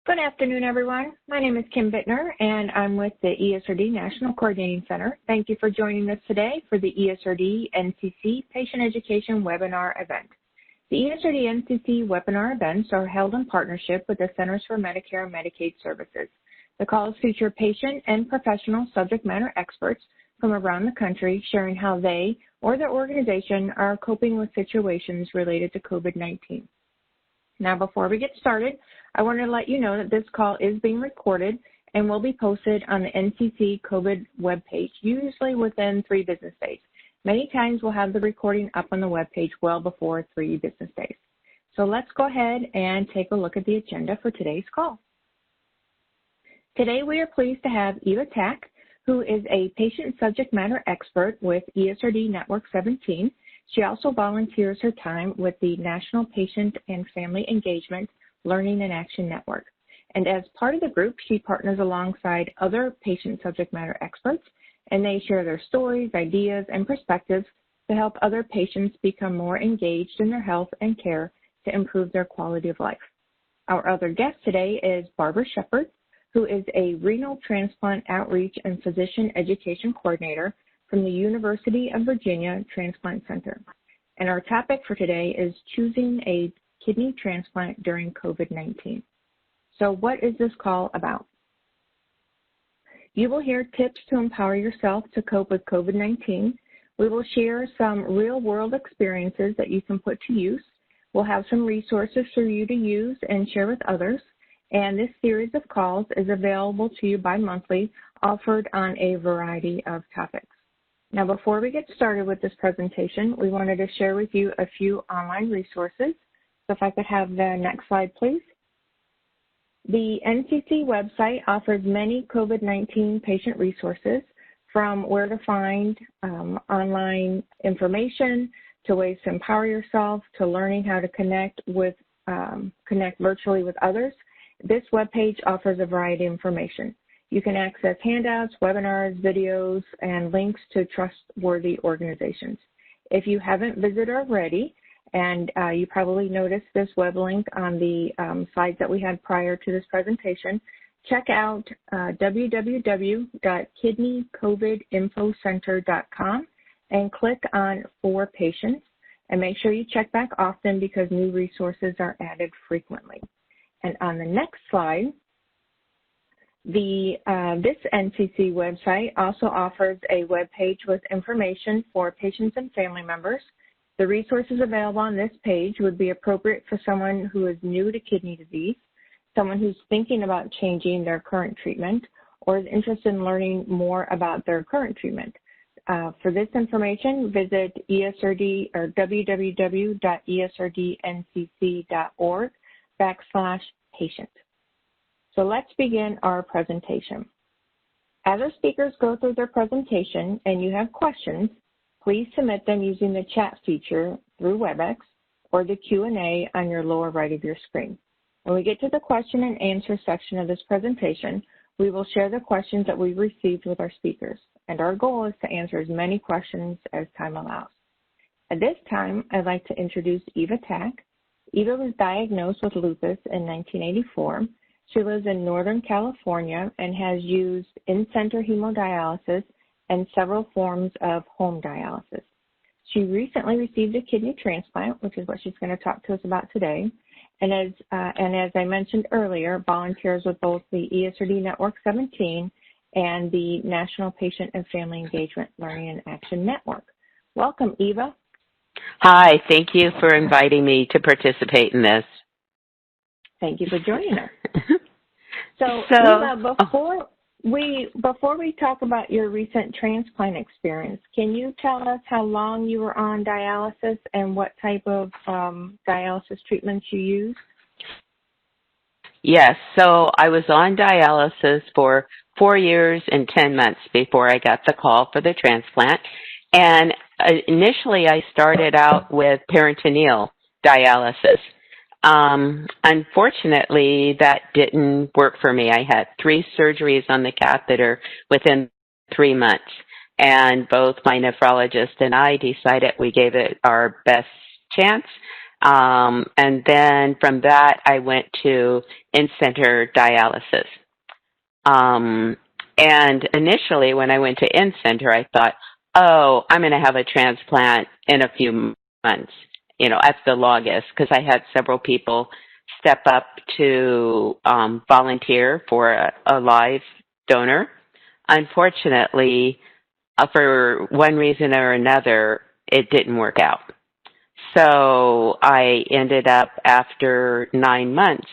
Good afternoon, everyone. My name is Kim Bittner, and I'm with the ESRD National Coordinating Center. Thank you for joining us today for the ESRD NCC Patient Education Webinar event. The ESRD NCC webinar events are held in partnership with the Centers for Medicare and Medicaid Services. The calls feature patient and professional subject matter experts from around the country sharing how they or their organization are coping with situations related to COVID-19. Now, before we get started, I want to let you know that this call is being recorded and will be posted on the NCC COVID webpage, usually within 3 business days. Many times we'll have the recording up on the webpage well before 3 business days. So let's go ahead and take a look at the agenda for today's call. Today we are pleased to have Eva Tak, who is a patient subject matter expert with ESRD Network 17. She also volunteers her time with the National Patient and Family Engagement Learning and Action Network. And as part of the group, she partners alongside other patient subject matter experts, and they share their stories, ideas, and perspectives to help other patients become more engaged in their health and care to improve their quality of life. Our other guest today is Barbara Shephard, who is a renal transplant outreach and physician education coordinator from the University of Virginia Transplant Center. And our topic for today is choosing a kidney transplant during COVID-19. So what is this call about? You will hear tips to empower yourself to cope with COVID-19. We will share some real-world experiences that you can put to use. We'll have some resources for you to use and share with others. And this series of calls is available to you bi-monthly, offered on a variety of topics. Now, before we get started with this presentation, we wanted to share with you a few online resources. So if I could have the next slide, please. The NCC website offers many COVID-19 patient resources, from where to find online information, to ways to empower yourself, to learning how to connect virtually with others. This webpage offers a variety of information. You can access handouts, webinars, videos, and links to trustworthy organizations. If you haven't visited already, and you probably noticed this web link on the slides that we had prior to this presentation, check out www.kidneycovidinfocenter.com and click on For Patients, and make sure you check back often because new resources are added frequently. And on the next slide, this NCC website also offers a web page with information for patients and family members. The resources available on this page would be appropriate for someone who is new to kidney disease, someone who's thinking about changing their current treatment, or is interested in learning more about their current treatment. For this information, visit ESRD or www.esrdncc.org/patient. So let's begin our presentation. As our speakers go through their presentation and you have questions, please submit them using the chat feature through WebEx or the Q&A on your lower right of your screen. When we get to the question and answer section of this presentation, we will share the questions that we received with our speakers, and our goal is to answer as many questions as time allows. At this time, I'd like to introduce Eva Tak. Eva was diagnosed with lupus in 1984. She lives in Northern California and has used in-center hemodialysis and several forms of home dialysis. She recently received a kidney transplant, which is what she's going to talk to us about today. And as I mentioned earlier, volunteers with both the ESRD Network 17 and the National Patient and Family Engagement Learning and Action Network. Welcome, Eva. Hi, thank you for inviting me to participate in this. Thank you for joining us. So Eva, before we talk about your recent transplant experience, can you tell us how long you were on dialysis and what type of dialysis treatments you used? Yes, so I was on dialysis for 4 years and 10 months before I got the call for the transplant. And initially I started out with peritoneal dialysis. Unfortunately, that didn't work for me. I had 3 surgeries on the catheter within 3 months, and both my nephrologist and I decided we gave it our best chance And then from that, I went to in-center dialysis. And initially, when I went to in-center, I thought, oh, I'm going to have a transplant in a few months, at the longest, because I had several people step up to volunteer for a live donor. Unfortunately, for one reason or another, it didn't work out. So I ended up, after 9 months,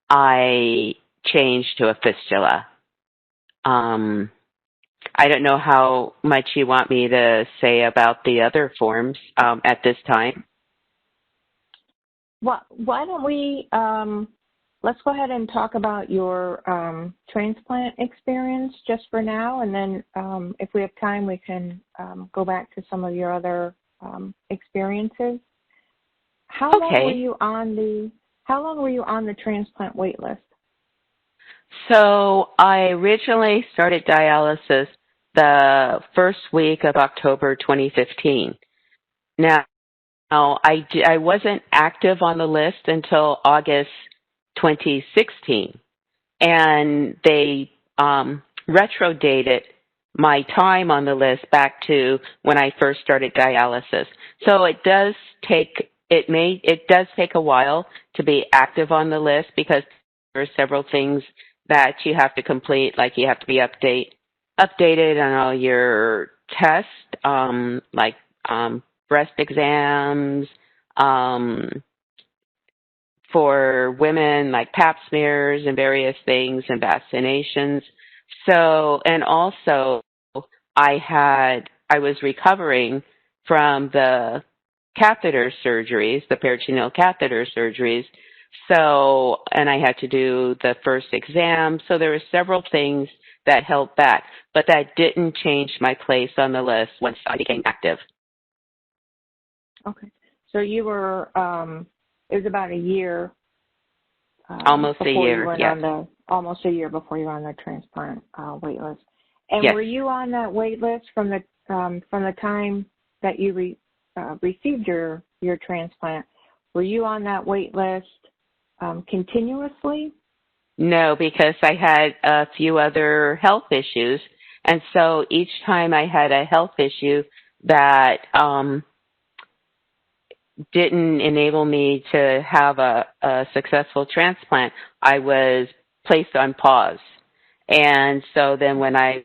I changed to a fistula. I don't know how much you want me to say about the other forms at this time. Well, why don't we, let's go ahead and talk about your transplant experience just for now, and then if we have time, we can go back to some of your other experiences. How long were you on the transplant wait list? So I originally started dialysis the first week of October 2015. Now, I wasn't active on the list until August 2016, and they retrodated my time on the list back to when I first started dialysis. So it does take a while to be active on the list, because there are several things that you have to complete, like you have to be updated on all your tests, like breast exams, for women, like pap smears and various things, and vaccinations. So, and also I was recovering from the catheter surgeries, the peritoneal catheter surgeries. So, and I had to do the first exam. So there were several things that held back, but that didn't change my place on the list once I became active. Okay. So you were, it was about a year. Almost a year, yeah. Almost a year before you were on the transplant wait list. And yes. Were you on that wait list from the time that you received your transplant? Were you on that wait list continuously? No, because I had a few other health issues. And so each time I had a health issue that didn't enable me to have a successful transplant, I was placed on pause. And so then when I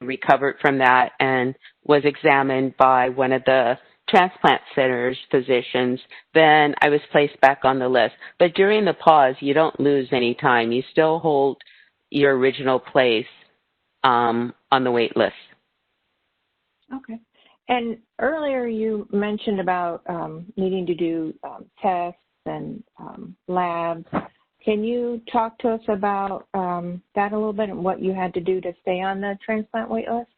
recovered from that and was examined by one of the Transplant Center's physicians, then I was placed back on the list. But during the pause, you don't lose any time. You still hold your original place on the wait list. Okay. And earlier you mentioned about needing to do tests and labs. Can you talk to us about that a little bit and what you had to do to stay on the transplant wait list?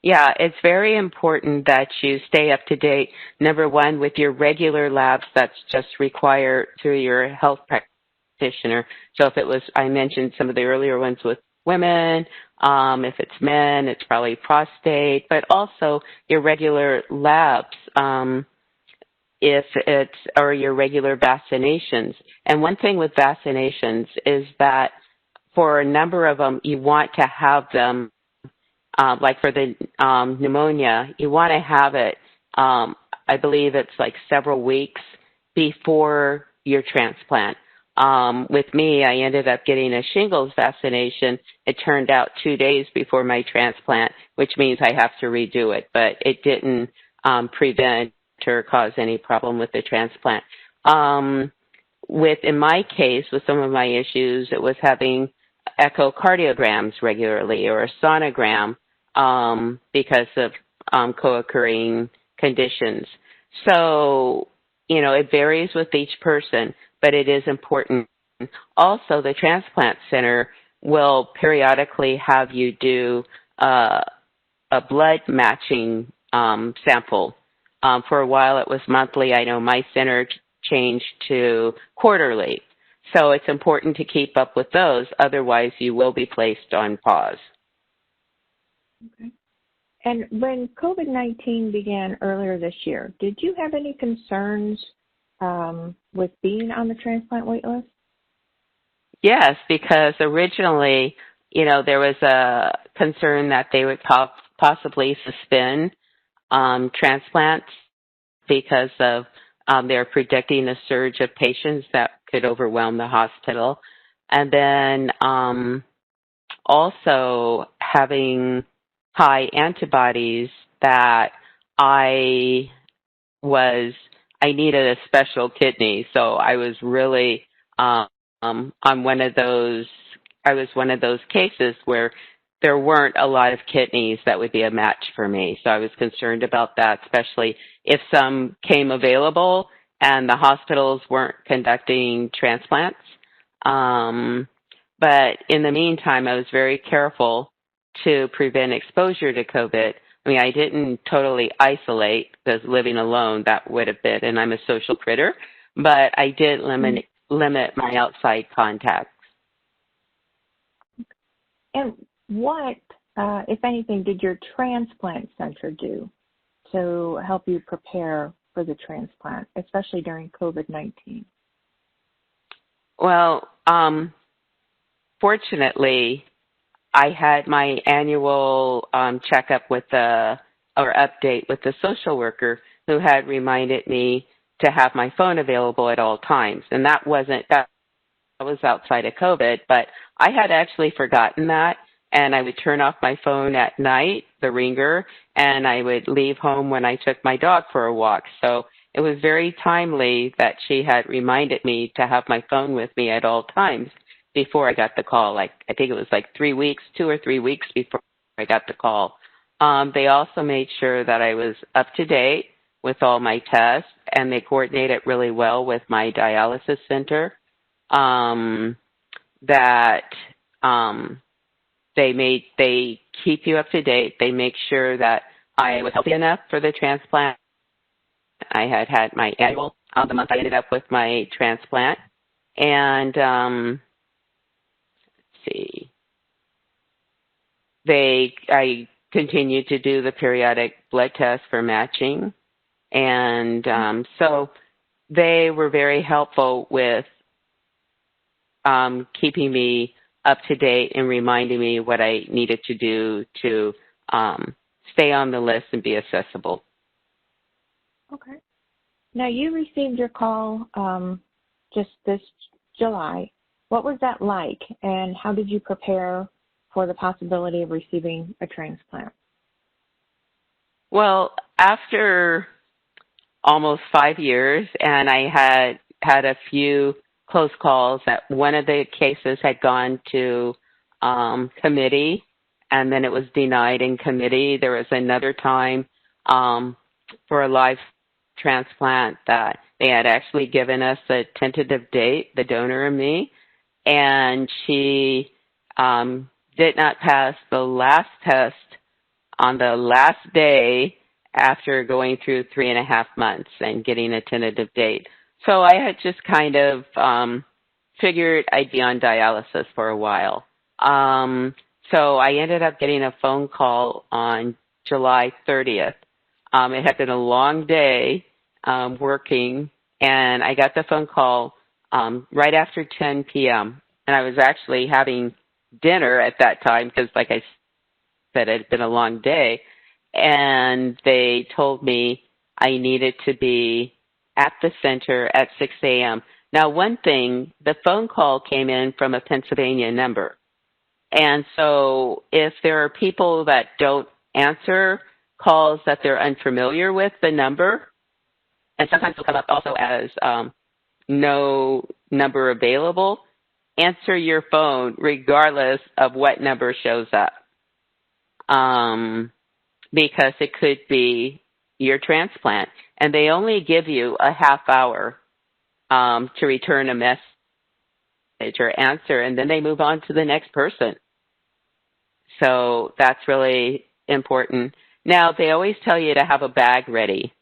Yeah, it's very important that you stay up to date, number one, with your regular labs that's just required through your health practitioner. So if it was, I mentioned some of the earlier ones with women, if it's men, it's probably prostate, but also your regular labs, or your regular vaccinations. And one thing with vaccinations is that for a number of them, you want to have them, like for the pneumonia, you want to have it, I believe it's like several weeks before your transplant. With me, I ended up getting a shingles vaccination. It turned out 2 days before my transplant, which means I have to redo it, but it didn't prevent or cause any problem with the transplant. In my case, with some of my issues, it was having echocardiograms regularly or a sonogram because of co-occurring conditions. So, it varies with each person, but it is important. Also, the Transplant Center will periodically have you do a blood matching sample. For a while, it was monthly. I know my center changed to quarterly. So it's important to keep up with those. Otherwise, you will be placed on pause. Okay. And when COVID-19 began earlier this year, did you have any concerns with being on the transplant waitlist? Yes, because originally, there was a concern that they would possibly suspend transplants because of they're predicting a surge of patients that could overwhelm the hospital. And then also having high antibodies that I needed a special kidney. So I was really on I was one of those cases where there weren't a lot of kidneys that would be a match for me. So I was concerned about that, especially if some came available and the hospitals weren't conducting transplants. But in the meantime, I was very careful to prevent exposure to COVID. I mean, I didn't totally isolate because living alone, that would have been, and I'm a social critter, but I did limit my outside contacts. And what, if anything, did your Transplant Center do to help you prepare for the transplant, especially during COVID-19? Well, fortunately, I had my annual checkup or update with the social worker who had reminded me to have my phone available at all times. And that was outside of COVID, but I had actually forgotten that. And I would turn off my phone at night, the ringer, and I would leave home when I took my dog for a walk. So it was very timely that she had reminded me to have my phone with me at all times before I got the call. I think it was 2 or 3 weeks before I got the call. They also made sure that I was up to date with all my tests, and they coordinated really well with my dialysis center. They keep you up to date. They make sure that I was healthy enough for the transplant. I had my annual, the month I ended up with my transplant. And I continued to do the periodic blood test for matching. And so they were very helpful with keeping me up to date and reminding me what I needed to do to stay on the list and be accessible. Okay. Now, you received your call just this July. What was that like, and how did you prepare for the possibility of receiving a transplant? Well, after almost 5 years, and I had a few close calls that one of the cases had gone to committee, and then it was denied in committee. There was another time for a live transplant that they had actually given us a tentative date, the donor and me, and she did not pass the last test on the last day after going through 3.5 months and getting a tentative date. So I had just kind of figured I'd be on dialysis for a while. So I ended up getting a phone call on July 30th. It had been a long day working, and I got the phone call right after 10 p.m. And I was actually having dinner at that time because, like I said, it had been a long day. And they told me I needed to be at the center at 6 a.m. Now, one thing, the phone call came in from a Pennsylvania number. And so if there are people that don't answer calls that they're unfamiliar with the number, and sometimes it'll come up also as no number available, answer your phone regardless of what number shows up. Because it could be your transplant. And they only give you a half hour to return a message or answer, and then they move on to the next person. So that's really important. Now, they always tell you to have a bag ready.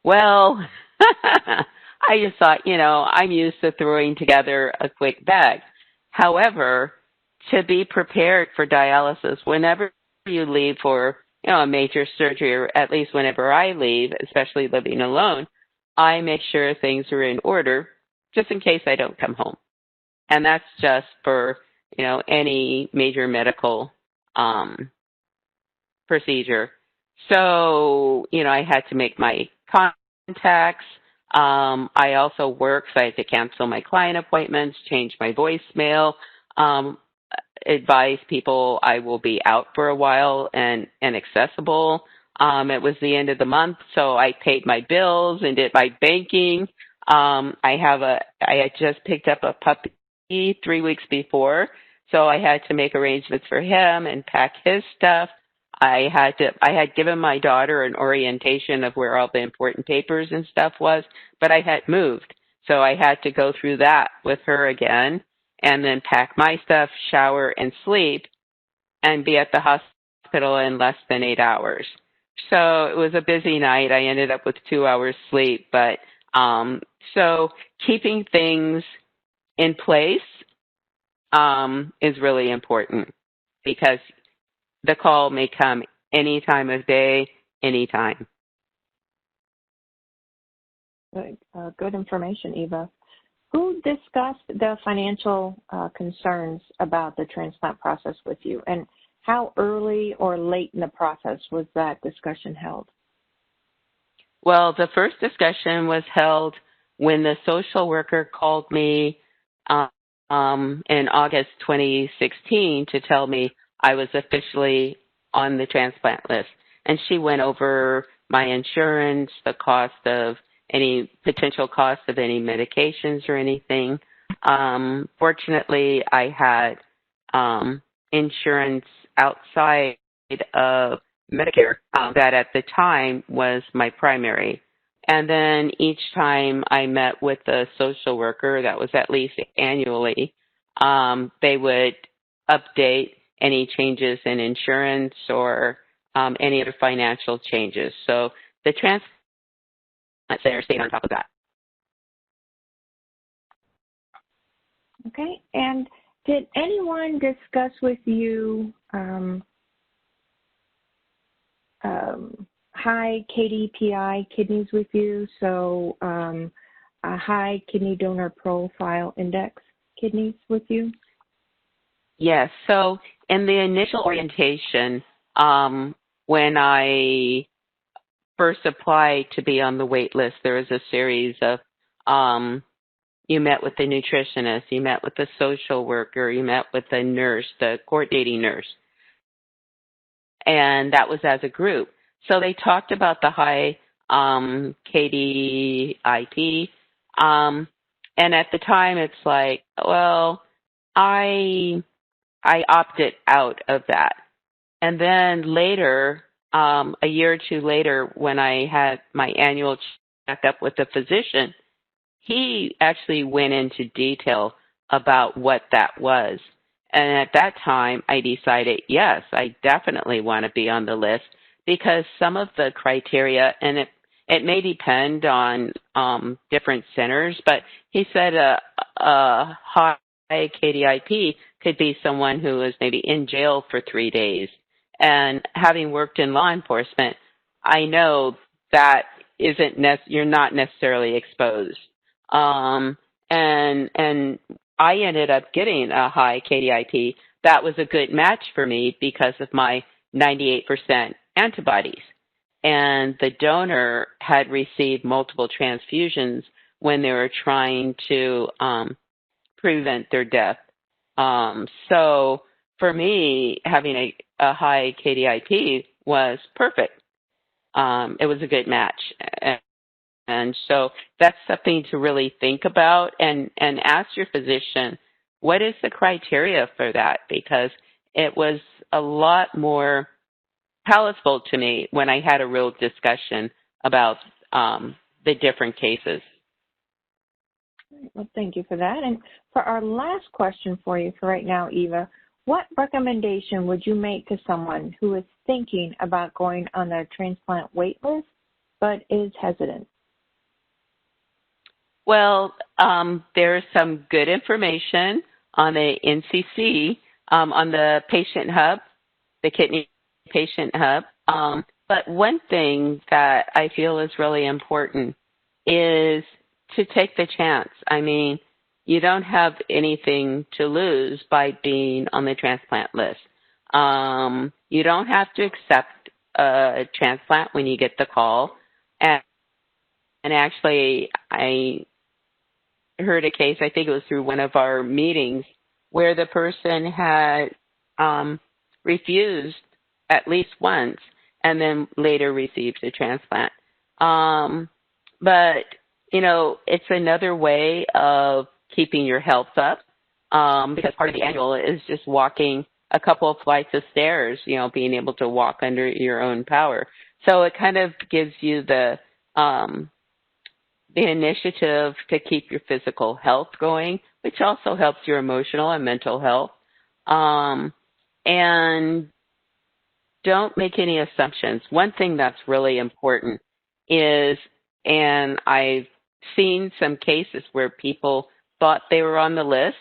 Well, I just thought, I'm used to throwing together a quick bag. However, to be prepared for dialysis, whenever you leave for a major surgery, or at least whenever I leave, especially living alone, I make sure things are in order just in case I don't come home. And that's just for, any major medical procedure. So, I had to make my contacts. I also work, so I had to cancel my client appointments, change my voicemail, advise people I will be out for a while and accessible. It was the end of the month, so I paid my bills and did my banking. I had just picked up a puppy 3 weeks before, so I had to make arrangements for him and pack his stuff. I had given my daughter an orientation of where all the important papers and stuff was, but I had moved. So I had to go through that with her again and then pack my stuff, shower, and sleep and be at the hospital in less than 8 hours. So it was a busy night. I ended up with 2 hours sleep, but so keeping things in place is really important because the call may come any time of day, anytime. Good information, Eva. Who discussed the financial concerns about the transplant process with you, and how early or late in the process was that discussion held? Well, the first discussion was held when the social worker called me in August 2016 to tell me I was officially on the transplant list. And she went over my insurance, the cost of any potential cost of any medications or anything. Fortunately, I had insurance outside of Medicare that at the time was my primary. And then each time I met with a social worker, that was at least annually, they would update any changes in insurance or any other financial changes. So the Transplant Center stayed on top of that. Okay. And did anyone discuss with you high KDPI kidneys with you? So a high kidney donor profile index kidneys with you? Yes. So in the initial orientation, when I first applied to be on the wait list, there was a series of you met with the nutritionist, you met with the social worker, you met with the nurse, the coordinating nurse. And that was as a group. So they talked about the high KDIP. And at the time, it's like, well, I opted out of that. And then later, a year or two later, when I had my annual checkup with the physician, he actually went into detail about what that was. And at that time, I decided, yes, I definitely want to be on the list because some of the criteria, and it may depend on different centers, but he said a high KDIP could be someone who is maybe in jail for 3 days. And having worked in law enforcement, I know that you're not necessarily exposed. And I ended up getting a high KDIP. That was a good match for me because of my 98% antibodies. And the donor had received multiple transfusions when they were trying to prevent their death. So for me, having a high KDIP was perfect. It was a good match. And so that's something to really think about and ask your physician, what is the criteria for that? Because it was a lot more palatable to me when I had a real discussion about the different cases. Well, thank you for that. And for our last question for you for right now, Eva, what recommendation would you make to someone who is thinking about going on the transplant wait list but is hesitant? Well, there's some good information on the NCC, on the patient hub, the kidney patient hub. But one thing that I feel is really important is to take the chance. I mean, you don't have anything to lose by being on the transplant list. You don't have to accept a transplant when you get the call. And actually, I heard a case, I think it was through one of our meetings, where the person had refused at least once and then later received a transplant. But, you know, it's another way of keeping your health up, because part of the annual is just walking a couple of flights of stairs, you know, being able to walk under your own power. So it kind of gives you the initiative to keep your physical health going, which also helps your emotional and mental health. And don't make any assumptions. One thing that's really important is, and I've seen some cases where people thought they were on the list,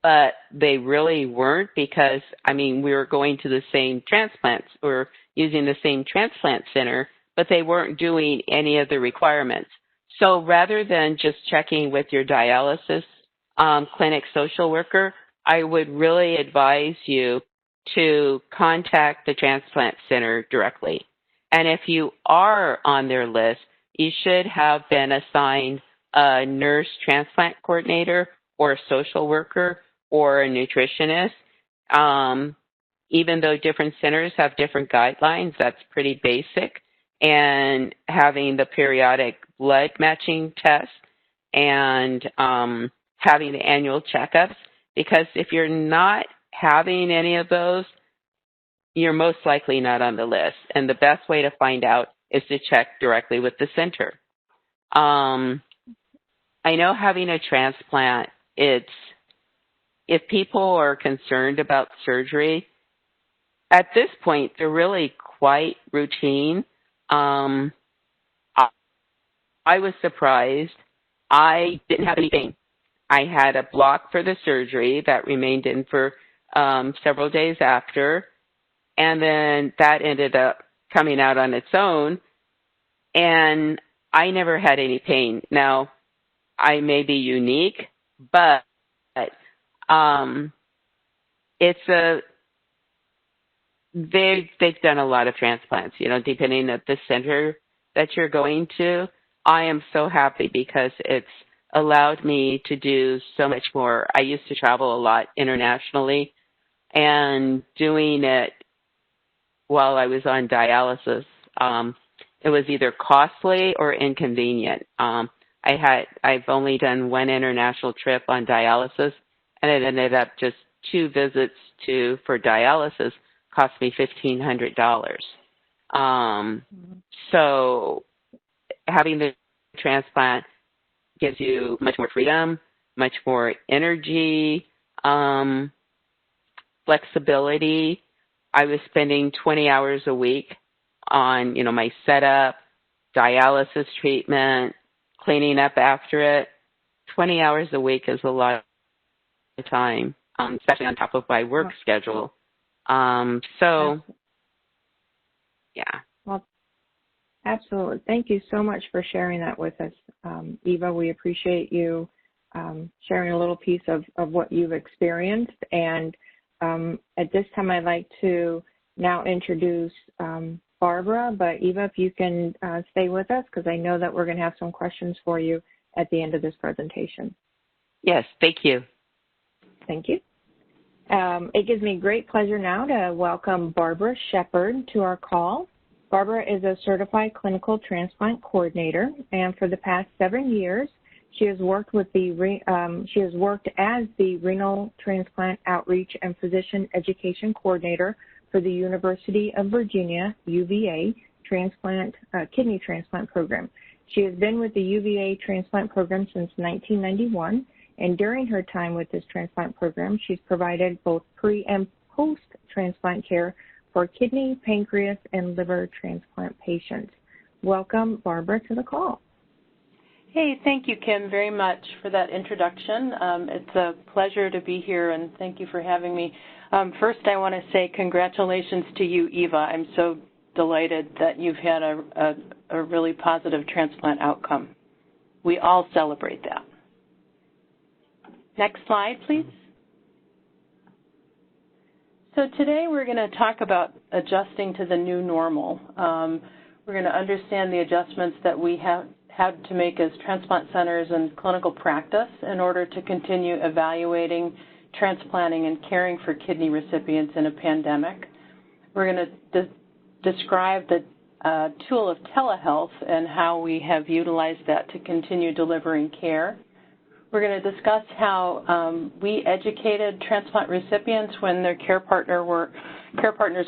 but they really weren't because, I mean, we were going to the same transplants or using the same transplant center, but they weren't doing any of the requirements. So rather than just checking with your dialysis clinic social worker, I would really advise you to contact the transplant center directly. And if you are on their list, you should have been assigned a nurse transplant coordinator or a social worker or a nutritionist. Even though different centers have different guidelines, that's pretty basic. And having the periodic blood matching test and having the annual checkups, because if you're not having any of those, you're most likely not on the list. And the best way to find out is to check directly with the center. I know having a transplant, if people are concerned about surgery, at this point, they're really quite routine. I was surprised. I didn't have any pain. I had a block for the surgery that remained in for several days after, and then that ended up coming out on its own, and I never had any pain. Now, I may be unique, but they've done a lot of transplants, you know, depending on the center that you're going to. I am so happy because it's allowed me to do so much more. I used to travel a lot internationally, and doing it while I was on dialysis, it was either costly or inconvenient. I've only done one international trip on dialysis, and it ended up just 2 visits for dialysis cost me $1,500. So having the transplant gives you much more freedom, much more energy, flexibility. I was spending 20 hours a week on, you know, my setup, dialysis treatment, cleaning up after it. 20 hours a week is a lot of time, especially on top of my work schedule. So, yeah. Well, absolutely. Thank you so much for sharing that with us, Eva. We appreciate you sharing a little piece of what you've experienced. And at this time, I'd like to now introduce Barbara. But Eva, if you can stay with us, because I know that we're going to have some questions for you at the end of this presentation. Yes, thank you. Thank you. It gives me great pleasure now to welcome Barbara Shephard to our call. Barbara is a certified clinical transplant coordinator, and for the past 7 years, she has worked as the Renal Transplant Outreach and Physician Education Coordinator for the University of Virginia, UVA, kidney transplant program. She has been with the UVA transplant program since 1991, and during her time with this transplant program, she's provided both pre- and post-transplant care for kidney, pancreas, and liver transplant patients. Welcome, Barbara, to the call. Hey, thank you, Kim, very much for that introduction. It's a pleasure to be here, and thank you for having me. First, I want to say congratulations to you, Eva. I'm so delighted that you've had a really positive transplant outcome. We all celebrate that. Next slide, please. So today we're going to talk about adjusting to the new normal. We're going to understand the adjustments that we have had to make as transplant centers and clinical practice in order to continue evaluating, transplanting, and caring for kidney recipients in a pandemic. We're going to describe the tool of telehealth and how we have utilized that to continue delivering care. We're going to discuss how we educated transplant recipients when their care partners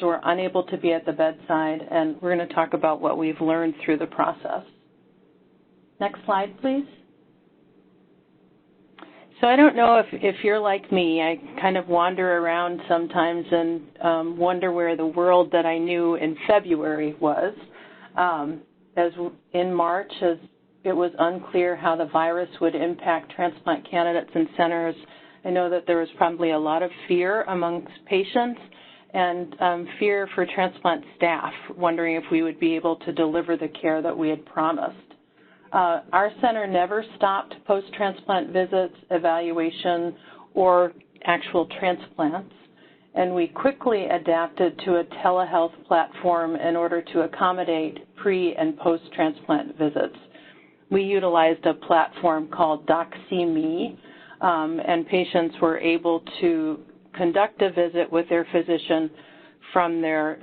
were unable to be at the bedside, and we're going to talk about what we've learned through the process. Next slide, please. So I don't know if you're like me. I kind of wander around sometimes and wonder where the world that I knew in February was. As in March, as it was unclear how the virus would impact transplant candidates and centers, I know that there was probably a lot of fear amongst patients and fear for transplant staff, wondering if we would be able to deliver the care that we had promised. Our center never stopped post-transplant visits, evaluation, or actual transplants, and we quickly adapted to a telehealth platform in order to accommodate pre- and post-transplant visits. We utilized a platform called DocsMe, and patients were able to conduct a visit with their physician from their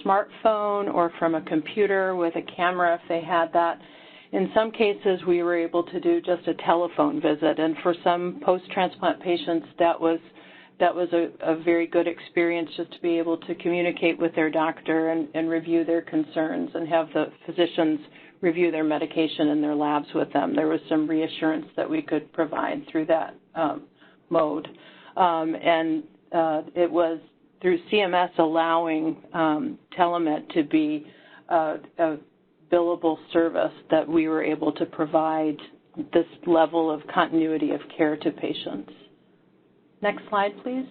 smartphone or from a computer with a camera if they had that. In some cases, we were able to do just a telephone visit, and for some post-transplant patients, that was a very good experience, just to be able to communicate with their doctor and review their concerns and have the physicians review their medication and their labs with them. There was some reassurance that we could provide through that mode. It was through CMS allowing telemed to be a billable service that we were able to provide this level of continuity of care to patients. Next slide, please.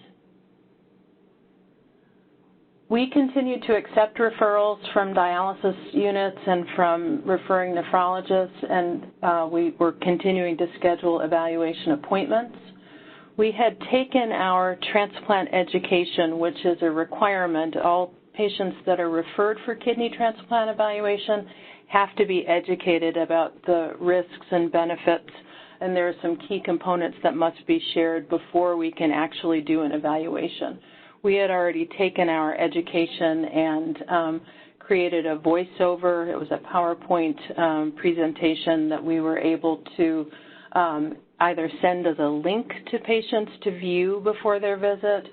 We continue to accept referrals from dialysis units and from referring nephrologists, and we were continuing to schedule evaluation appointments. We had taken our transplant education, which is a requirement. All patients that are referred for kidney transplant evaluation have to be educated about the risks and benefits, and there are some key components that must be shared before we can actually do an evaluation. We had already taken our education and created a voiceover. It was a PowerPoint presentation that we were able to either send as a link to patients to view before their visit,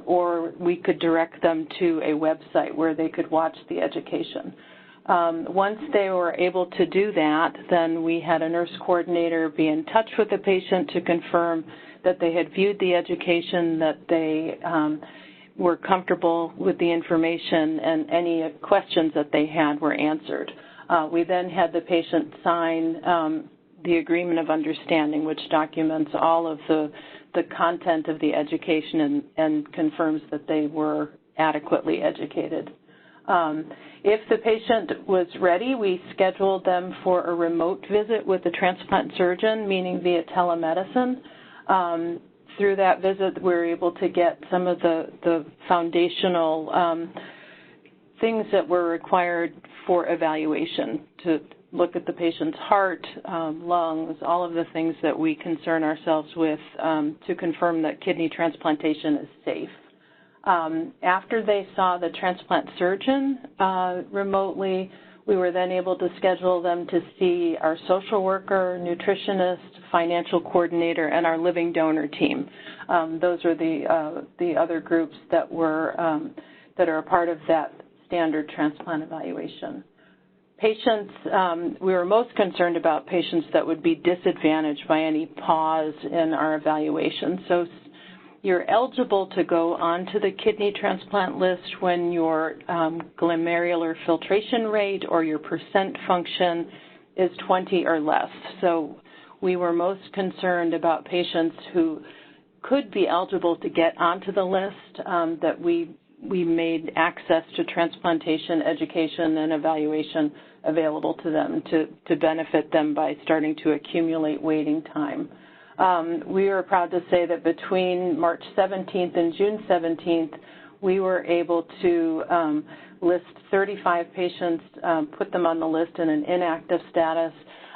or we could direct them to a website where they could watch the education. Once they were able to do that, then we had a nurse coordinator be in touch with the patient to confirm that they had viewed the education, that they were comfortable with the information, and any questions that they had were answered. We then had the patient sign the Agreement of Understanding, which documents all of the content of the education and confirms that they were adequately educated. If the patient was ready, we scheduled them for a remote visit with the transplant surgeon, meaning via telemedicine. Through that visit, we were able to get some of the foundational things that were required for evaluation, to look at the patient's heart, lungs, all of the things that we concern ourselves with to confirm that kidney transplantation is safe. After they saw the transplant surgeon remotely, we were then able to schedule them to see our social worker, nutritionist, financial coordinator, and our living donor team. Those are the other groups that that are a part of that standard transplant evaluation. Patients, we were most concerned about patients that would be disadvantaged by any pause in our evaluation. So you're eligible to go onto the kidney transplant list when your glomerular filtration rate or your percent function is 20 or less. So we were most concerned about patients who could be eligible to get onto the list, that we we made access to transplantation education and evaluation available to them to benefit them by starting to accumulate waiting time. We are proud to say that between March 17th and June 17th, we were able to list 35 patients, put them on the list in an inactive status.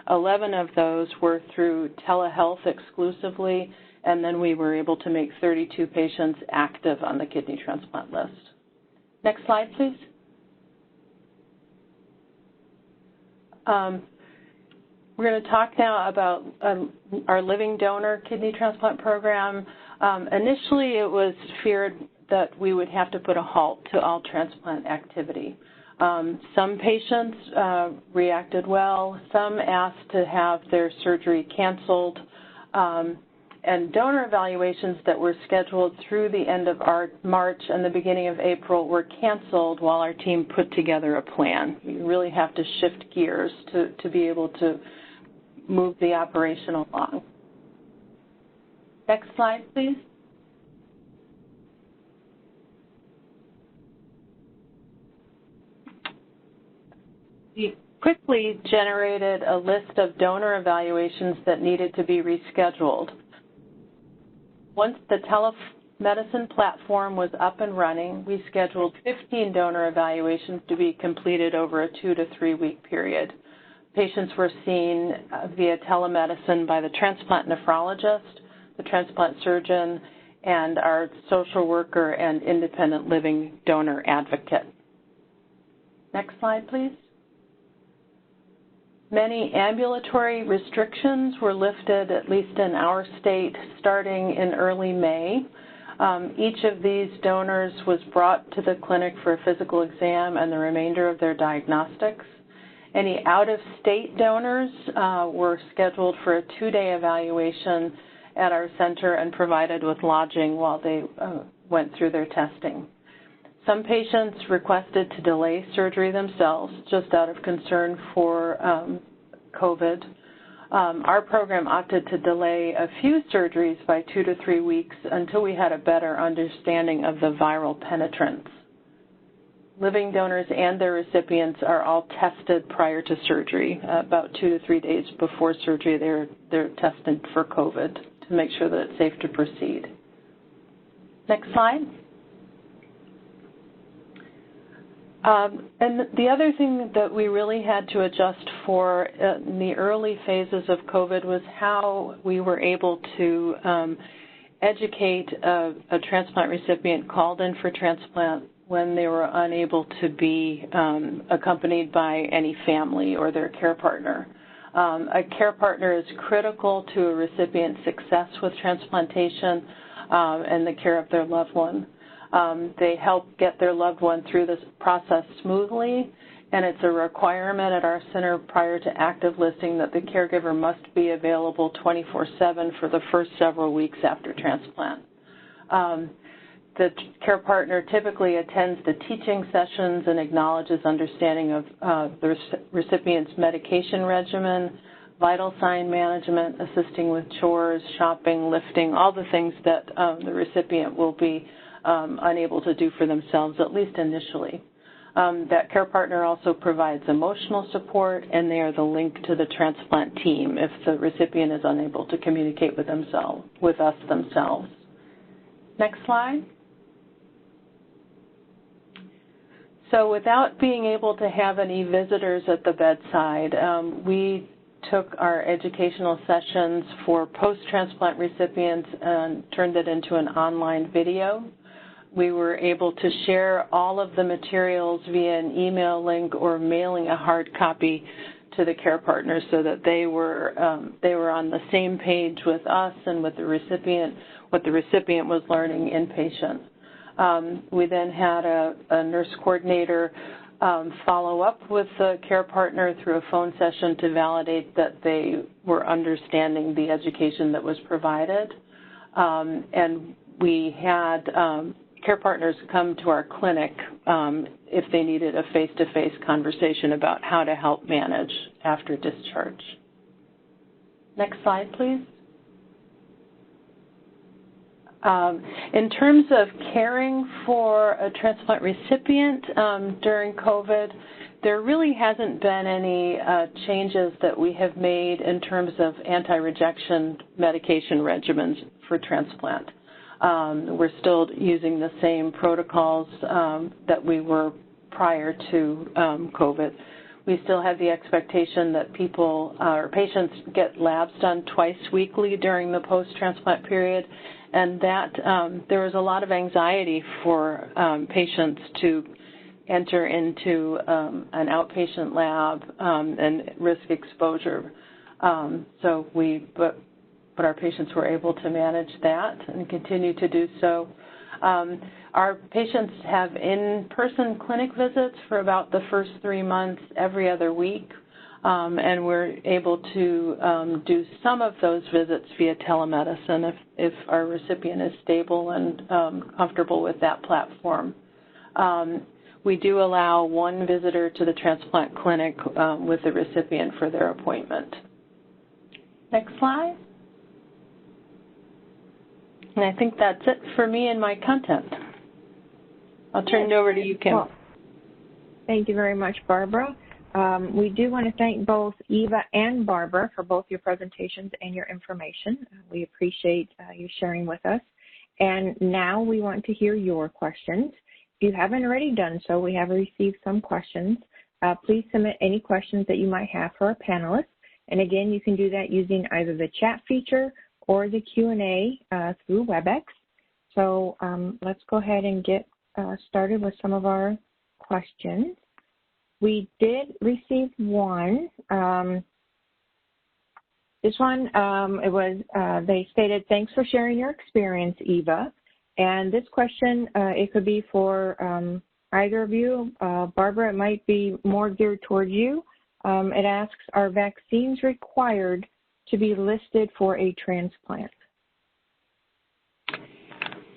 11 of those were through telehealth exclusively, and then we were able to make 32 patients active on the kidney transplant list. Next slide, please. We're going to talk now about our living donor kidney transplant program. Initially, it was feared that we would have to put a halt to all transplant activity. Some patients reacted well. Some asked to have their surgery canceled. And donor evaluations that were scheduled through the end of March and the beginning of April were canceled while our team put together a plan. You really have to shift gears to be able to move the operation along. Next slide, please. We quickly generated a list of donor evaluations that needed to be rescheduled. Once the telemedicine platform was up and running, we scheduled 15 donor evaluations to be completed over a 2 to 3 week period. Patients were seen via telemedicine by the transplant nephrologist, the transplant surgeon, and our social worker and independent living donor advocate. Next slide, please. Many ambulatory restrictions were lifted, at least in our state, starting in early May. Each of these donors was brought to the clinic for a physical exam and the remainder of their diagnostics. Any out-of-state donors were scheduled for a 2-day evaluation at our center and provided with lodging while they went through their testing. Some patients requested to delay surgery themselves just out of concern for COVID. Our program opted to delay a few surgeries by 2 to 3 weeks until we had a better understanding of the viral penetrance. Living donors and their recipients are all tested prior to surgery. About 2 to 3 days before surgery, they're tested for COVID to make sure that it's safe to proceed. Next slide. And the other thing that we really had to adjust for in the early phases of COVID was how we were able to educate a transplant recipient called in for transplant when they were unable to be accompanied by any family or their care partner. A care partner is critical to a recipient's success with transplantation and the care of their loved one. They help get their loved one through this process smoothly, and it's a requirement at our center prior to active listing that the caregiver must be available 24/7 for the first several weeks after transplant. The care partner typically attends the teaching sessions and acknowledges understanding of the recipient's medication regimen, vital sign management, assisting with chores, shopping, lifting, all the things that the recipient will be unable to do for themselves, at least initially. That care partner also provides emotional support, and they are the link to the transplant team if the recipient is unable to communicate with us themselves. Next slide. So without being able to have any visitors at the bedside, we took our educational sessions for post-transplant recipients and turned it into an online video. We were able to share all of the materials via an email link or mailing a hard copy to the care partners so that they were on the same page with us and with the recipient, what the recipient was learning inpatient. We then had a nurse coordinator follow up with the care partner through a phone session to validate that they were understanding the education that was provided. And we had care partners come to our clinic if they needed a face-to-face conversation about how to help manage after discharge. Next slide, please. In terms of caring for a transplant recipient during COVID, there really hasn't been any changes that we have made in terms of anti-rejection medication regimens for transplant. We're still using the same protocols that we were prior to COVID. We still have the expectation that people or patients get labs done twice weekly during the post-transplant period, and that there was a lot of anxiety for patients to enter into an outpatient lab and risk exposure. But our patients were able to manage that and continue to do so. Our patients have in-person clinic visits for about the first 3 months every other week, and we're able to do some of those visits via telemedicine if our recipient is stable and comfortable with that platform. We do allow one visitor to the transplant clinic with the recipient for their appointment. Next slide. And I think that's it for me and my content. I'll turn it over to you, Kim. Well, thank you very much, Barbara. We do want to thank both Eva and Barbara for both your presentations and your information. We appreciate you sharing with us. And now we want to hear your questions. If you haven't already done so, we have received some questions. Please submit any questions that you might have for our panelists. And again, you can do that using either the chat feature or the Q&A through WebEx. So let's go ahead and get started with some of our questions. We did receive one. This one, they stated, thanks for sharing your experience, Eva. And this question, it could be for either of you. Barbara, it might be more geared towards you. It asks, are vaccines required to be listed for a transplant?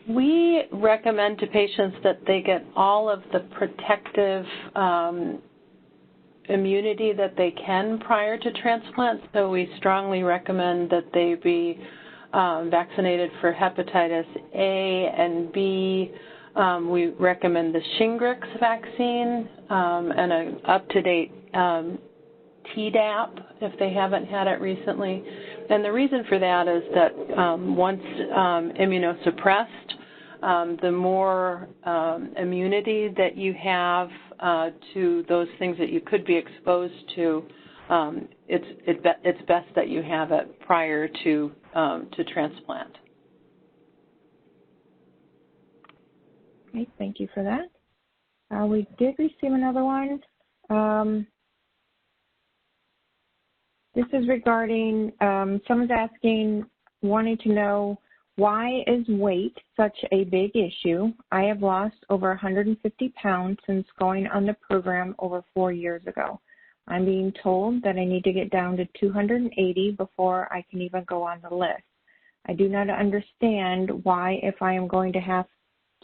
We recommend to patients that they get all of the protective immunity that they can prior to transplant. So we strongly recommend that they be vaccinated for hepatitis A and B. We recommend the Shingrix vaccine and an up-to-date Tdap if they haven't had it recently. And the reason for that is that once immunosuppressed, the more immunity that you have to those things that you could be exposed to, it's best that you have it prior to transplant. Okay, thank you for that. We did receive another one. This is regarding, someone's asking, wanting to know, why is weight such a big issue? I have lost over 150 pounds since going on the program over 4 years ago. I'm being told that I need to get down to 280 before I can even go on the list. I do not understand why, if I am going to have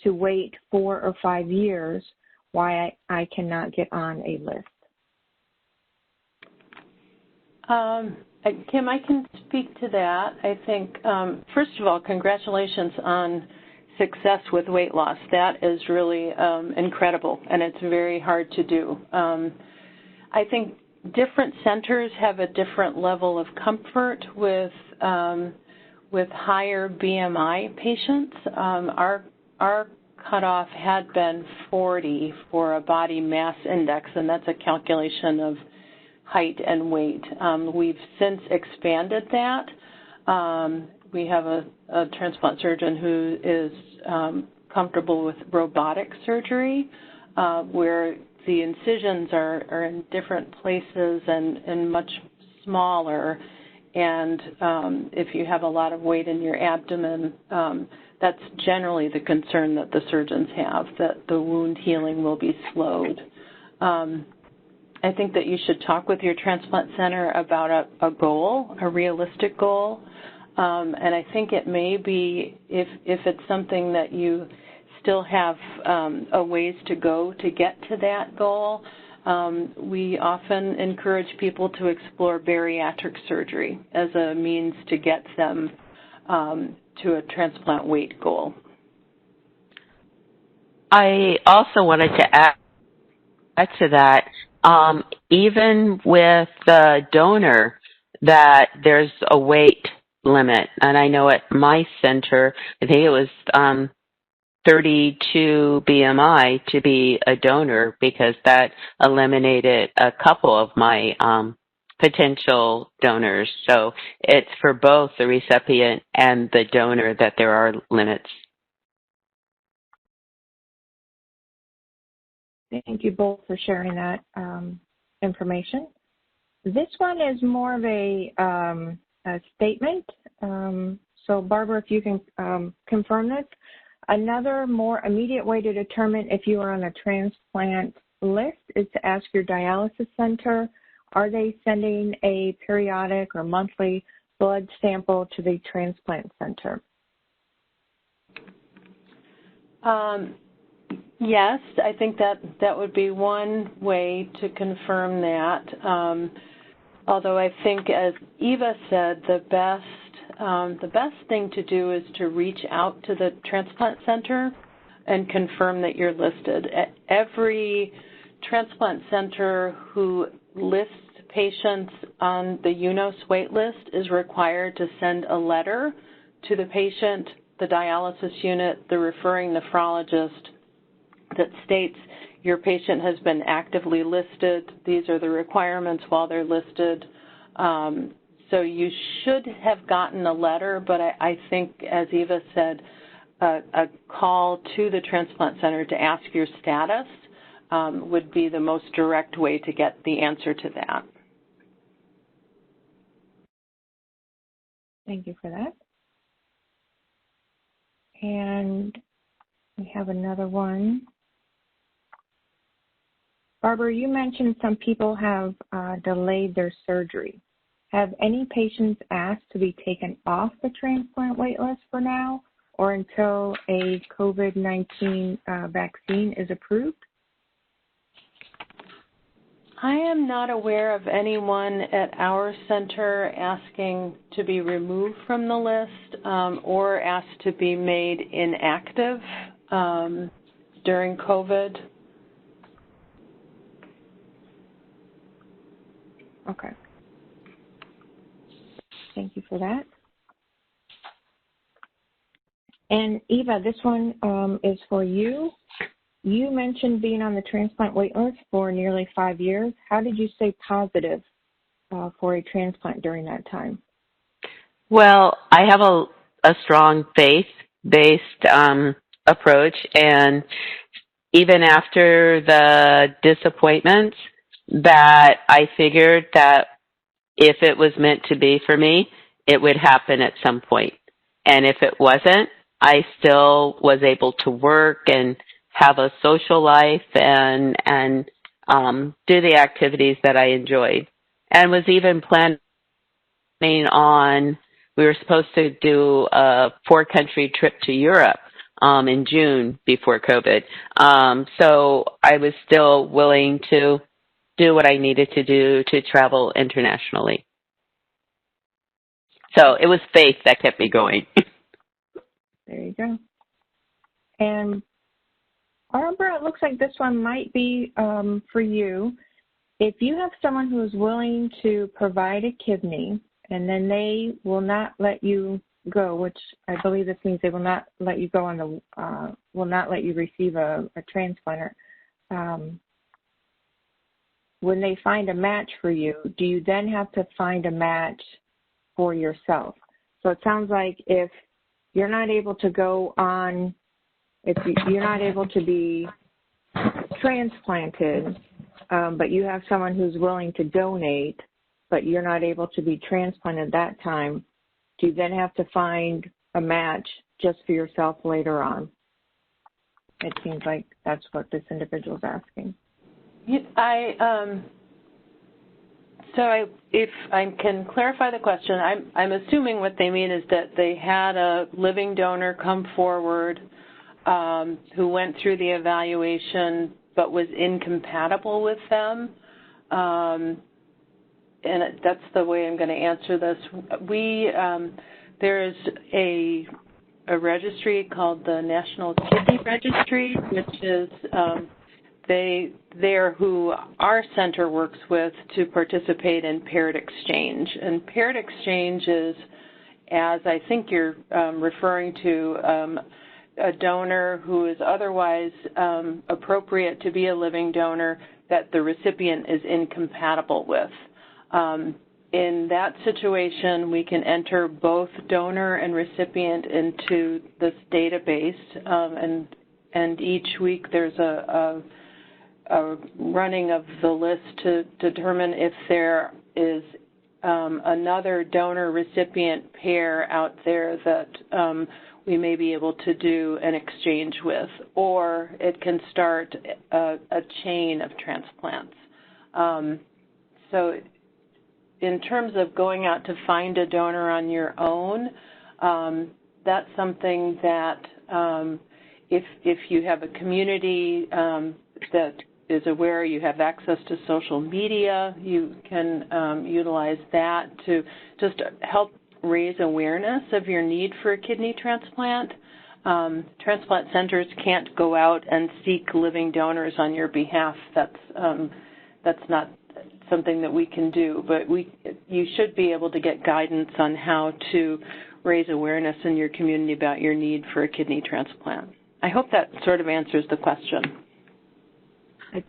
to wait 4 or 5 years, why I cannot get on a list. Kim, I can speak to that. I think, first of all, congratulations on success with weight loss. That is really incredible, and it's very hard to do. I think different centers have a different level of comfort with higher BMI patients. Our cutoff had been 40 for a body mass index, and that's a calculation of height and weight. We've since expanded that. We have a transplant surgeon who is comfortable with robotic surgery, where the incisions are in different places and much smaller. And if you have a lot of weight in your abdomen, that's generally the concern that the surgeons have, that the wound healing will be slowed. I think that you should talk with your transplant center about a goal, a realistic goal. And I think it may be, if it's something that you still have a ways to go to get to that goal, we often encourage people to explore bariatric surgery as a means to get them to a transplant weight goal. I also wanted to add to that, even with the donor, that there's a weight limit. And I know at my center, I think it was 32 BMI to be a donor, because that eliminated a couple of my potential donors. So it's for both the recipient and the donor that there are limits. Thank you both for sharing that information. This one is more of a statement. So Barbara, if you can confirm this. Another more immediate way to determine if you are on a transplant list is to ask your dialysis center, are they sending a periodic or monthly blood sample to the transplant center? Yes, I think that would be one way to confirm that. Although I think, as Eva said, the best thing to do is to reach out to the transplant center and confirm that you're listed. Every transplant center who lists patients on the UNOS waitlist is required to send a letter to the patient, the dialysis unit, the referring nephrologist, that states your patient has been actively listed. These are the requirements while they're listed. So you should have gotten a letter, but I think, as Eva said, a call to the transplant center to ask your status would be the most direct way to get the answer to that. Thank you for that. And we have another one. Barbara, you mentioned some people have delayed their surgery. Have any patients asked to be taken off the transplant waitlist for now, or until a COVID-19 vaccine is approved? I am not aware of anyone at our center asking to be removed from the list or asked to be made inactive during COVID. Okay. Thank you for that. And Eva, this one is for you. You mentioned being on the transplant waitlist for nearly 5 years. How did you stay positive for a transplant during that time? Well, I have a strong faith-based approach, and even after the disappointments, that I figured that if it was meant to be for me, it would happen at some point. And if it wasn't, I still was able to work and have a social life and do the activities that I enjoyed. And was even planning on, we were supposed to do a 4-country trip to Europe in June before COVID. So I was still willing to do what I needed to do to travel internationally. So it was faith that kept me going. There you go. And Barbara, it looks like this one might be for you. If you have someone who is willing to provide a kidney and then they will not let you go, which I believe this means they will not let you go on the, will not let you receive a transplanter. When they find a match for you, do you then have to find a match for yourself? So it sounds like if you're not able to go on, if you're not able to be transplanted, but you have someone who's willing to donate, but you're not able to be transplanted that time, do you then have to find a match just for yourself later on? It seems like that's what this individual is asking. If I can clarify the question, I'm assuming what they mean is that they had a living donor come forward who went through the evaluation but was incompatible with them. And that's the way I'm going to answer this. There is a registry called the National Kidney Registry, which is they're who our center works with to participate in paired exchange. And paired exchange is, as I think you're referring to, a donor who is otherwise appropriate to be a living donor that the recipient is incompatible with. In that situation, we can enter both donor and recipient into this database, and each week there's a running of the list to determine if there is another donor-recipient pair out there that we may be able to do an exchange with, or it can start a chain of transplants. So in terms of going out to find a donor on your own, that's something that if you have a community that is aware, you have access to social media, you can utilize that to just help raise awareness of your need for a kidney transplant. Transplant centers can't go out and seek living donors on your behalf. That's not something that we can do, but you should be able to get guidance on how to raise awareness in your community about your need for a kidney transplant. I hope that sort of answers the question.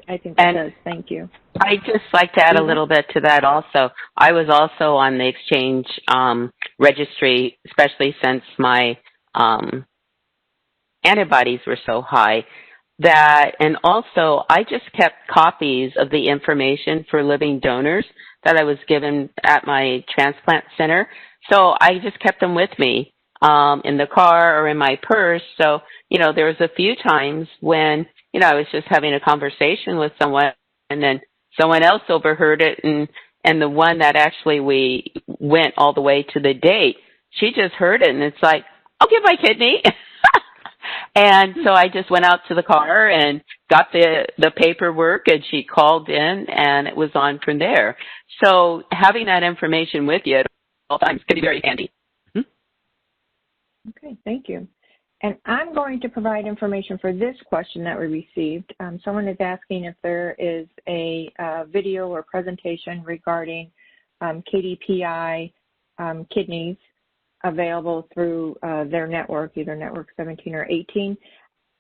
I think it does. Thank you. I'd just like to add a little bit to that also. I was also on the exchange registry, especially since my antibodies were so high. And also, I just kept copies of the information for living donors that I was given at my transplant center. So I just kept them with me in the car or in my purse. So, there was a few times when, I was just having a conversation with someone, and then someone else overheard it, and the one that actually we went all the way to the date, she just heard it, and it's like, I'll give my kidney. And so I just went out to the car and got the paperwork, and she called in, and it was on from there. So having that information with you at all times can be very handy. Okay, thank you. And I'm going to provide information for this question that we received. Someone is asking if there is a video or presentation regarding KDPI kidneys available through their network, either network 17 or 18.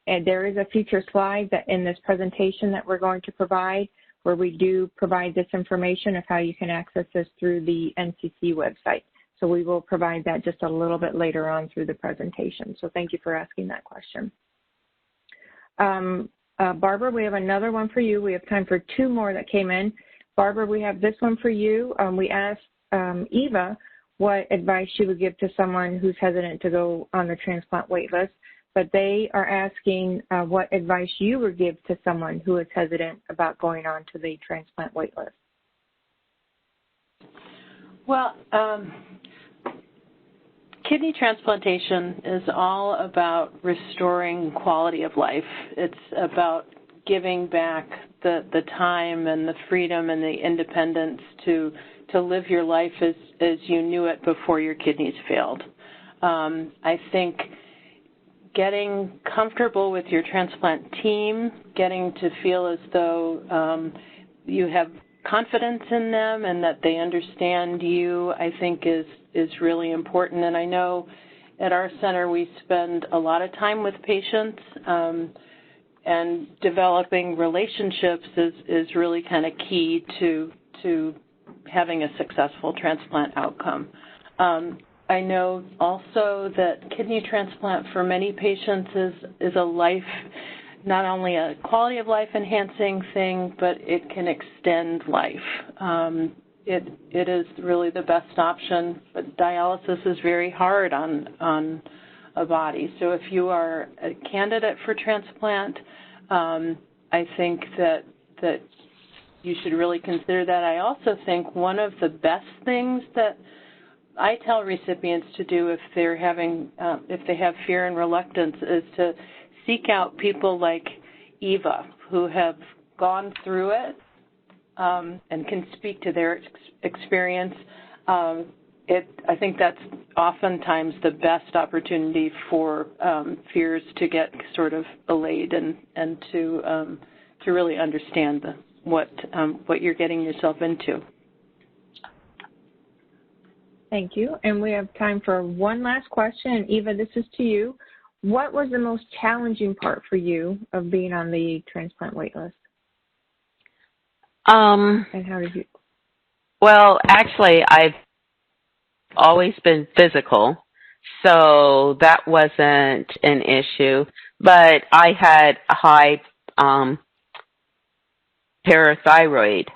And there is a future slide that in this presentation that we're going to provide where we do provide this information of how you can access this through the NCC website. So we will provide that just a little bit later on through the presentation. So thank you for asking that question. Barbara, we have another one for you. We have time for two more that came in. Barbara, we have this one for you. We asked Eva what advice she would give to someone who's hesitant to go on the transplant wait list, but they are asking what advice you would give to someone who is hesitant about going on to the transplant wait list. Well, kidney transplantation is all about restoring quality of life. It's about giving back the time and the freedom and the independence to live your life as you knew it before your kidneys failed. I think getting comfortable with your transplant team, getting to feel as though you have confidence in them and that they understand you, I think is really important. And I know at our center we spend a lot of time with patients, and developing relationships is really kind of key to having a successful transplant outcome. I know also that kidney transplant for many patients is a life, not only a quality of life enhancing thing, but it can extend life. It is really the best option, but dialysis is very hard on a body. So if you are a candidate for transplant, I think that you should really consider that. I also think one of the best things that I tell recipients to do if they have fear and reluctance is to seek out people like Eva who have gone through it and can speak to their experience. I think that's oftentimes the best opportunity for fears to get sort of allayed and to really understand what you're getting yourself into. Thank you. And we have time for one last question. Eva, this is to you. What was the most challenging part for you of being on the transplant waitlist? And how did you? Well, actually, I've always been physical, so that wasn't an issue. But I had high parathyroid.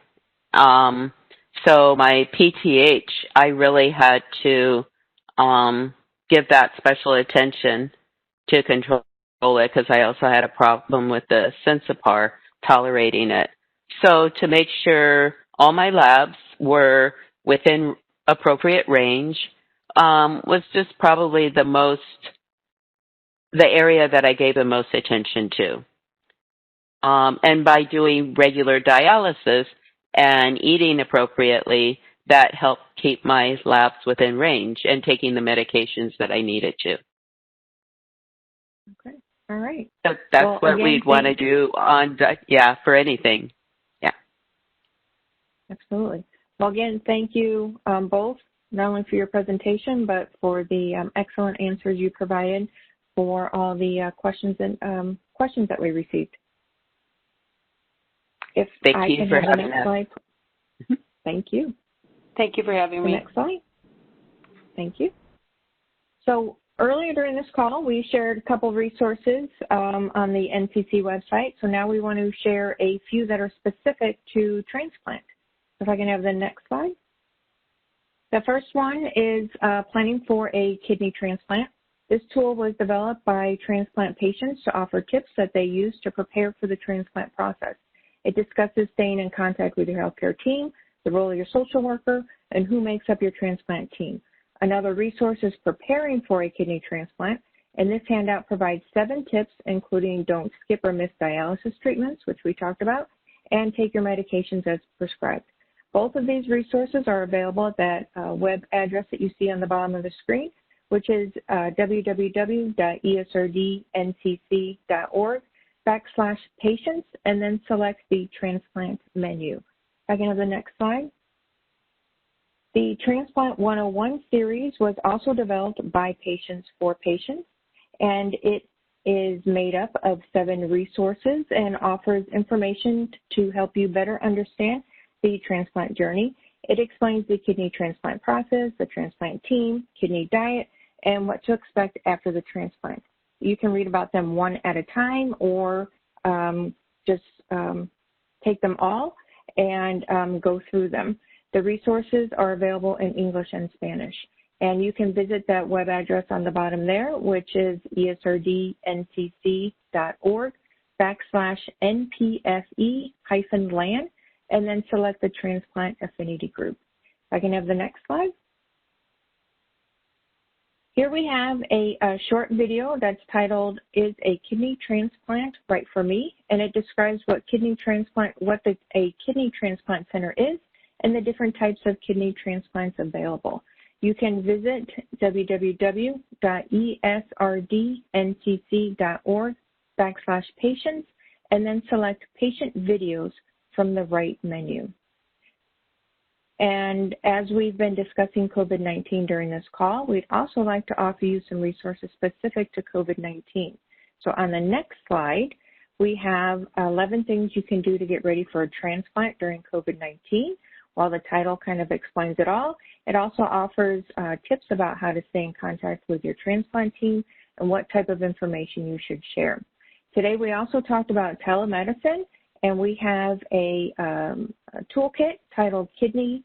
So my PTH, I really had to give that special attention to control it because I also had a problem with the Sensipar tolerating it. So to make sure all my labs were within appropriate range was just probably the area that I gave the most attention to. And by doing regular dialysis and eating appropriately, that helped keep my labs within range and taking the medications that I needed to. Okay. All right. So that's what we'd want to do for anything. Yeah. Absolutely. Well, again, thank you both, not only for your presentation, but for the excellent answers you provided for all the questions that we received. Thank you for having us. Slide. Thank you. Thank you for having me. Next slide. Thank you. So earlier during this call, we shared a couple resources on the NCC website. So now we want to share a few that are specific to transplant. If I can have the next slide. The first one is planning for a kidney transplant. This tool was developed by transplant patients to offer tips that they use to prepare for the transplant process. It discusses staying in contact with your healthcare team, the role of your social worker, and who makes up your transplant team. Another resource is preparing for a kidney transplant, and this handout provides 7 tips, including don't skip or miss dialysis treatments, which we talked about, and take your medications as prescribed. Both of these resources are available at that web address that you see on the bottom of the screen, which is www.esrdncc.org/patients, and then select the transplant menu. If I can have the next slide. The Transplant 101 series was also developed by patients for patients, and it is made up of 7 resources and offers information to help you better understand the transplant journey. It explains the kidney transplant process, the transplant team, kidney diet, and what to expect after the transplant. You can read about them one at a time or just take them all and go through them. The resources are available in English and Spanish. And you can visit that web address on the bottom there, which is esrdncc.org/NPFE-LAN, and then select the Transplant Affinity Group. If I can have the next slide. Here we have a short video that's titled, "Is a Kidney Transplant Right for Me?" And it describes what a kidney transplant center is and the different types of kidney transplants available. You can visit www.esrdncc.org/patients and then select patient videos from the right menu. And as we've been discussing COVID-19 during this call, we'd also like to offer you some resources specific to COVID-19. So on the next slide, we have 11 things you can do to get ready for a transplant during COVID-19. While the title kind of explains it all, it also offers tips about how to stay in contact with your transplant team and what type of information you should share. Today, we also talked about telemedicine, and we have a toolkit titled Kidney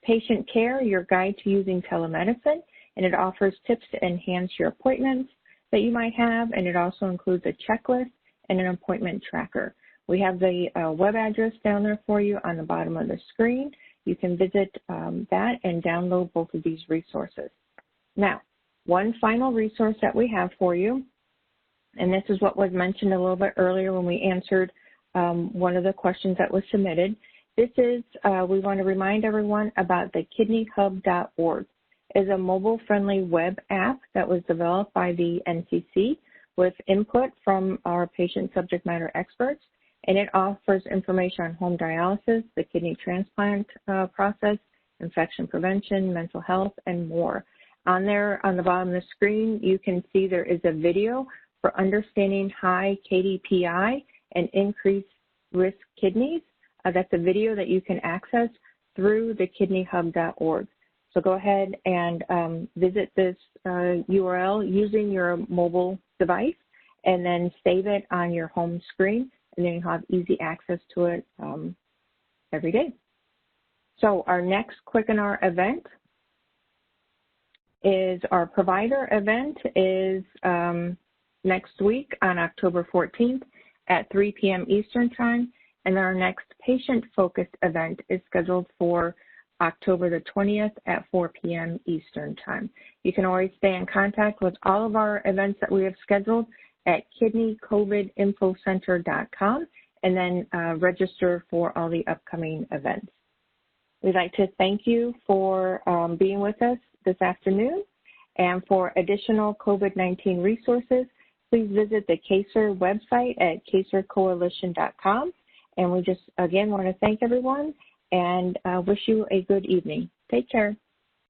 Patient Care, Your Guide to Using Telemedicine, and it offers tips to enhance your appointments that you might have, and it also includes a checklist and an appointment tracker. We have the web address down there for you on the bottom of the screen. You can visit that and download both of these resources. Now, one final resource that we have for you, and this is what was mentioned a little bit earlier when we answered one of the questions that was submitted. This is, we want to remind everyone about the kidneyhub.org. is a mobile-friendly web app that was developed by the NCC with input from our patient subject matter experts, and it offers information on home dialysis, the kidney transplant process, infection prevention, mental health, and more. On there, on the bottom of the screen, you can see there is a video for understanding high KDPI and increased risk kidneys. That's a video that you can access through the kidneyhub.org. So go ahead and visit this URL using your mobile device and then save it on your home screen, and then you'll have easy access to it every day. So our next Quick&R event is our provider event is next week on October 14th at 3 p.m. Eastern Time, and our next patient-focused event is scheduled for October the 20th at 4 p.m. Eastern Time. You can always stay in contact with all of our events that we have scheduled at kidneycovidinfocenter.com and then register for all the upcoming events. We'd like to thank you for being with us this afternoon, and for additional COVID-19 resources, please visit the CASER website at casercoalition.com. And we just, again, want to thank everyone and wish you a good evening. Take care.